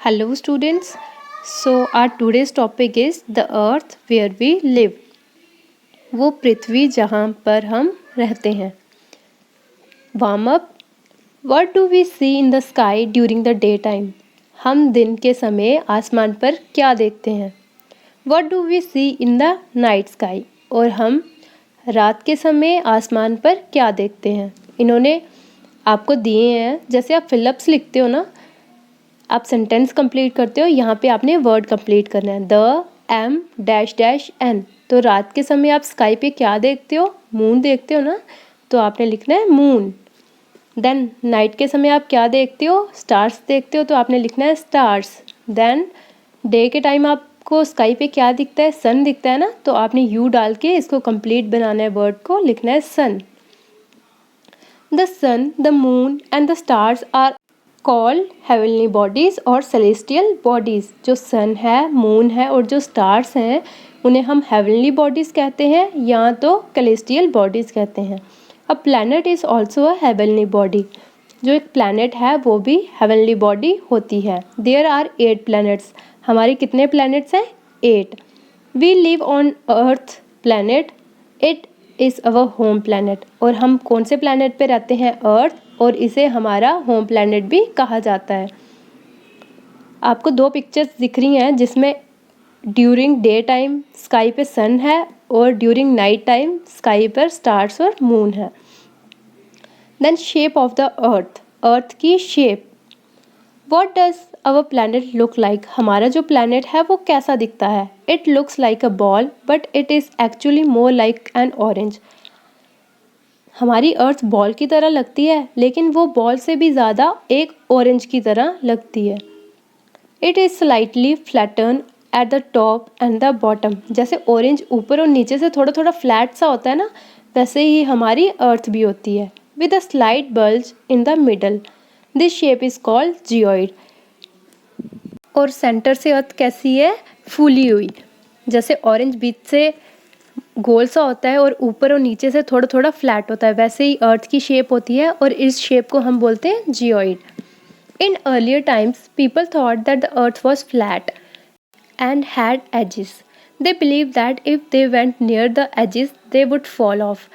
Hello students. So our today's topic is the earth where we live. वो पृथ्वी जहाँ पर हम रहते हैं. Warm up. What do we see in the sky during the daytime? हम दिन के समय आसमान पर क्या देखते हैं? What do we see in the night sky? और हम रात के समय आसमान पर क्या देखते हैं? इन्होंने आपको दिए हैं. जैसे आप फिलअप्स लिखते हो ना, आप सेंटेंस कंप्लीट करते हो, यहाँ पे आपने वर्ड कंप्लीट करना है. The M dash dash N. तो रात के समय आप स्काई पे क्या देखते हो? मून देखते हो ना, तो आपने लिखना है मून. देन नाइट के समय आप क्या देखते हो? स्टार्स देखते हो, तो आपने लिखना है स्टार्स. देन डे के टाइम आपको स्काई पे क्या दिखता है? सन दिखता है ना, तो आपने यू डाल के इसको कंप्लीट बनाना है, वर्ड को लिखना है sun. The sun, the moon and the stars are called heavenly bodies और सेलेस्टियल बॉडीज़. जो सन है, मून है और जो स्टार्स हैं उन्हें हम हेवनली बॉडीज़ कहते हैं या तो सेलेस्टियल बॉडीज़ कहते हैं. A planet is also a heavenly body. जो एक प्लैनेट है वो भी हेवनली बॉडी होती है. There are 8 planets. हमारे कितने प्लैनेट्स हैं? 8. We live on earth planet. It is our home planet. और हम कौन से प्लैनेट पे रहते हैं? अर्थ. और इसे हमारा होम प्लैनेट भी कहा जाता है. आपको 2 पिक्चर्स दिख रही हैं जिसमें ड्यूरिंग डे टाइम स्काई पे सन है और ड्यूरिंग नाइट टाइम स्काई पर स्टार्स और मून है. Then shape of the earth. Earth की shape. What does our planet look like. हमारा जो प्लैनेट है वो कैसा दिखता है? It looks like a ball but it is actually more like an orange. हमारी अर्थ बॉल की तरह लगती है लेकिन वो बॉल से भी ज़्यादा एक ऑरेंज की तरह लगती है. It is slightly flatten at the top and the bottom. जैसे ऑरेंज ऊपर और नीचे से थोड़ा थोड़ा फ्लैट सा होता है ना, वैसे ही हमारी अर्थ भी होती है. With a slight bulge in the middle. This shape is called geoid. और सेंटर से अर्थ कैसी है? फूली हुई. जैसे ऑरेंज बीच से गोल सा होता है और ऊपर और नीचे से थोड़ा थोड़ा फ्लैट होता है, वैसे ही अर्थ की शेप होती है और इस शेप को हम बोलते हैं geoid. In earlier times people thought that the earth was flat and had edges. They believe that if they went near the edges they would fall off.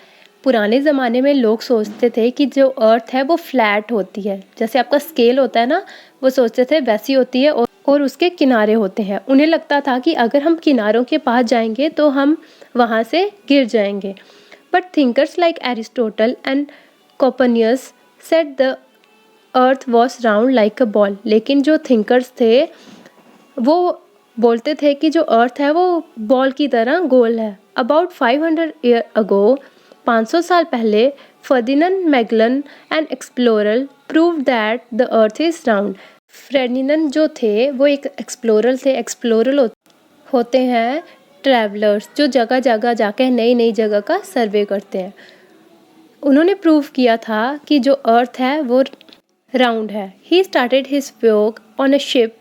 पुराने ज़माने में लोग सोचते थे कि जो अर्थ है वो फ्लैट होती है, जैसे आपका स्केल होता है ना, वो सोचते थे वैसी होती है और उसके किनारे होते हैं. उन्हें लगता था कि अगर हम किनारों के पास जाएंगे तो हम वहाँ से गिर जाएंगे. But thinkers like Aristotle and Copernicus said the earth was round like a ball. लेकिन जो थिंकर्स थे वो बोलते थे कि जो अर्थ है वो बॉल की तरह गोल है. अबाउट 500 ईयर अगो, 500 साल पहले, Ferdinand Magellan an explorer prove that the earth is round. Ferdinand जो थे वो एक एक्सप्लोरर थे. एक्सप्लोरर होते हैं ट्रैवलर्स जो जगह जगह जाके नई नई जगह का सर्वे करते हैं. उन्होंने प्रूव किया था कि जो अर्थ है वो राउंड है. He started his work on a ship.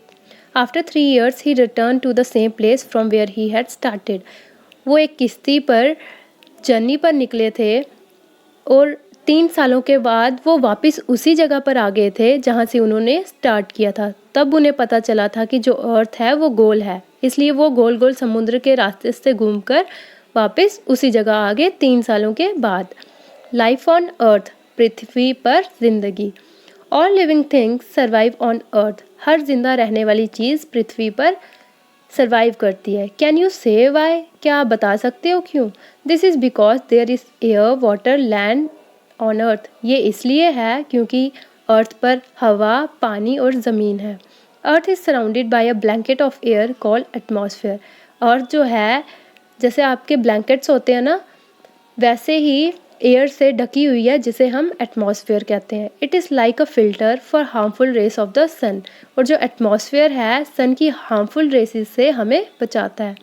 After 3 years he return to the same place from where he had started. वो एक किश्ती पर जर्नी पर निकले थे और 3 सालों के बाद वो वापस उसी जगह पर आ गए थे जहाँ से उन्होंने स्टार्ट किया था. तब उन्हें पता चला था कि जो अर्थ है वो गोल है, इसलिए वो गोल गोल समुद्र के रास्ते से घूमकर वापस उसी जगह आ गए 3 सालों के बाद. Life on earth. पृथ्वी पर जिंदगी. All living things survive on earth. हर जिंदा रहने वाली चीज़ पृथ्वी पर सर्वाइव करती है. Can you say why. क्या आप बता सकते हो क्यों? This is because there is air water land on earth. ये इसलिए है क्योंकि अर्थ पर हवा, पानी और ज़मीन है. Earth is surrounded by a blanket of air called atmosphere. Earth जो है जैसे आपके ब्लैंकेट्स होते हैं ना, वैसे ही एयर से ढकी हुई है जिसे हम एटमॉस्फेयर कहते हैं. It is like a filter for harmful rays of the sun. और जो एटमॉस्फेयर है सन की हार्मफुल रेसेस से हमें बचाता है.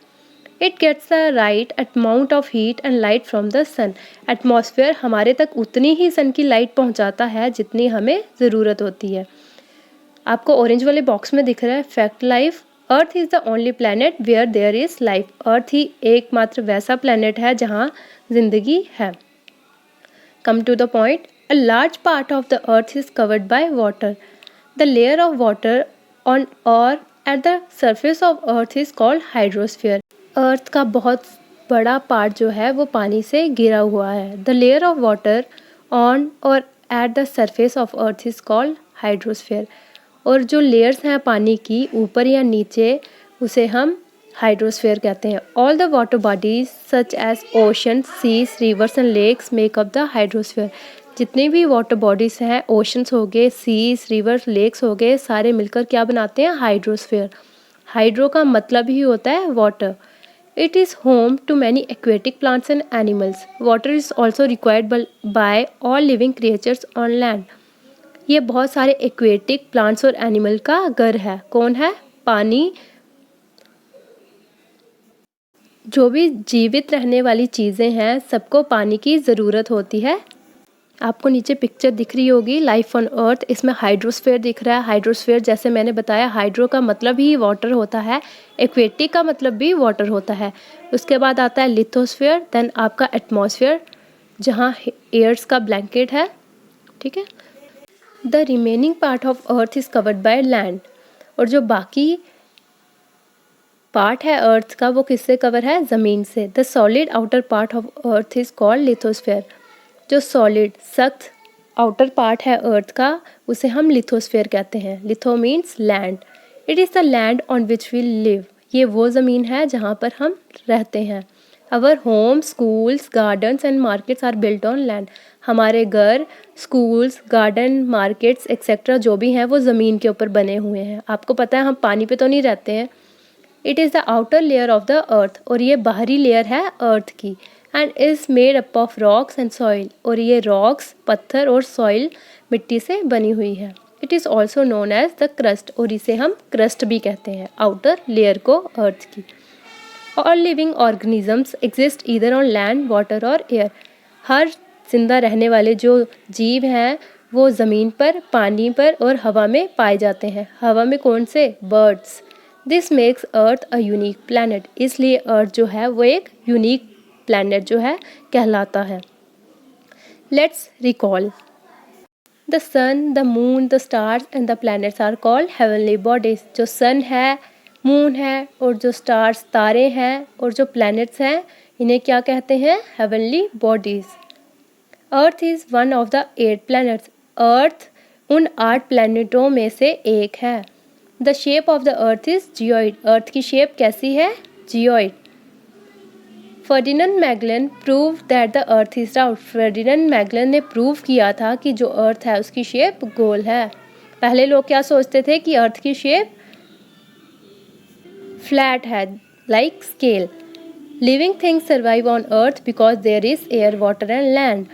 It gets the right amount of heat and light from the sun. Atmosphere हमारे तक उतनी ही सन की लाइट पहुंचाता है जितनी हमें ज़रूरत होती है. आपको ऑरेंज वाले बॉक्स में दिख रहा है fact life. Earth is the only planet where there is life. Earth ही एकमात्र वैसा प्लैनेट है जहाँ जिंदगी है. Come to the point. A large part of the earth is covered by water. The layer of water on or at the surface of earth is called hydrosphere. Earth का बहुत बड़ा पार्ट जो है वो पानी से घिरा हुआ है। The layer of water on or at the surface of earth is called hydrosphere. और जो लेयर्स हैं पानी की ऊपर या नीचे उसे हम हाइड्रोस्फीयर कहते हैं। All the water bodies such as ocean, seas, rivers and lakes make up the hydrosphere. जितने भी वाटर बॉडीज हैं, ओशंस हो गए, सीज, रिवर्स, लेक्स हो गए, सारे मिलकर क्या बनाते हैं? हाइड्रोस्फीयर। हाइड्रो का मतलब ही होता है water. It is home to many aquatic plants and animals. Water is also required by all living creatures on land. ये बहुत सारे एक्वेटिक प्लांट्स और एनिमल का घर है। कौन है? पानी। जो भी जीवित रहने वाली चीज़ें हैं सबको पानी की ज़रूरत होती है। आपको नीचे पिक्चर दिख रही होगी लाइफ ऑन अर्थ, इसमें हाइड्रोस्फीयर दिख रहा है। हाइड्रोस्फीयर जैसे मैंने बताया, हाइड्रो का मतलब ही वाटर होता है, एक्वेटिक का मतलब भी वाटर होता है। उसके बाद आता है लिथोस्फीयर, देन आपका एटमॉस्फेयर जहाँ एयर्स का ब्लैंकेट है, ठीक है। The remaining part of earth is covered by land. और जो बाकी पार्ट है अर्थ का वो किससे कवर है? ज़मीन से। The solid outer part of earth is called lithosphere. जो सॉलिड सख्त आउटर पार्ट है अर्थ का उसे हम लिथोस्फीयर कहते हैं। Litho means land. It is the land on which we live. ये वो ज़मीन है जहाँ पर हम रहते हैं। Our home, schools, gardens and markets are built on land. हमारे घर, स्कूल्स, गार्डन, मार्केट्स एक्सेट्रा जो भी हैं वो ज़मीन के ऊपर बने हुए हैं। आपको पता है हम पानी पे तो नहीं रहते हैं। It is the outer layer of the अर्थ। और ये बाहरी लेयर है अर्थ की। And is made up of rocks and soil. और ये रॉक्स, पत्थर और सॉइल मिट्टी से बनी हुई है। It is also known as the crust. और इसे हम क्रस्ट भी कहते हैं, आउटर लेयर को अर्थ की। All living organisms exist either on land, water और एयर। हर जिंदा रहने वाले जो जीव हैं वो ज़मीन पर, पानी पर और हवा में पाए जाते हैं। हवा में कौन से? Birds. This makes earth a unique planet. इसलिए अर्थ जो है वो एक यूनिक प्लैनेट जो है कहलाता है। Let's recall. The sun, the moon, the stars and the planets are called heavenly bodies. जो सन है, मून है और जो स्टार्स तारे हैं और जो प्लैनेट्स हैं इन्हें क्या कहते हैं? Heavenly bodies. Earth is one of the 8 planets. Earth उन 8 प्लैनेटों में से एक है। The shape of the earth is geoid. Earth की शेप कैसी है? Geoid. Ferdinand Magellan prove that the earth is round. Ferdinand Magellan ने प्रूव किया था कि जो अर्थ है उसकी शेप गोल है। पहले लोग क्या सोचते थे कि अर्थ की शेप फ्लैट है, like scale. Living things survive on earth because there is air, water and land.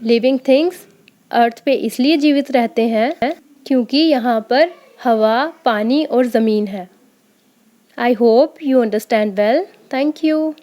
Living things earth पे इसलिए जीवित रहते हैं क्योंकि यहाँ पर हवा, पानी और ज़मीन है। I hope you understand well. Thank you.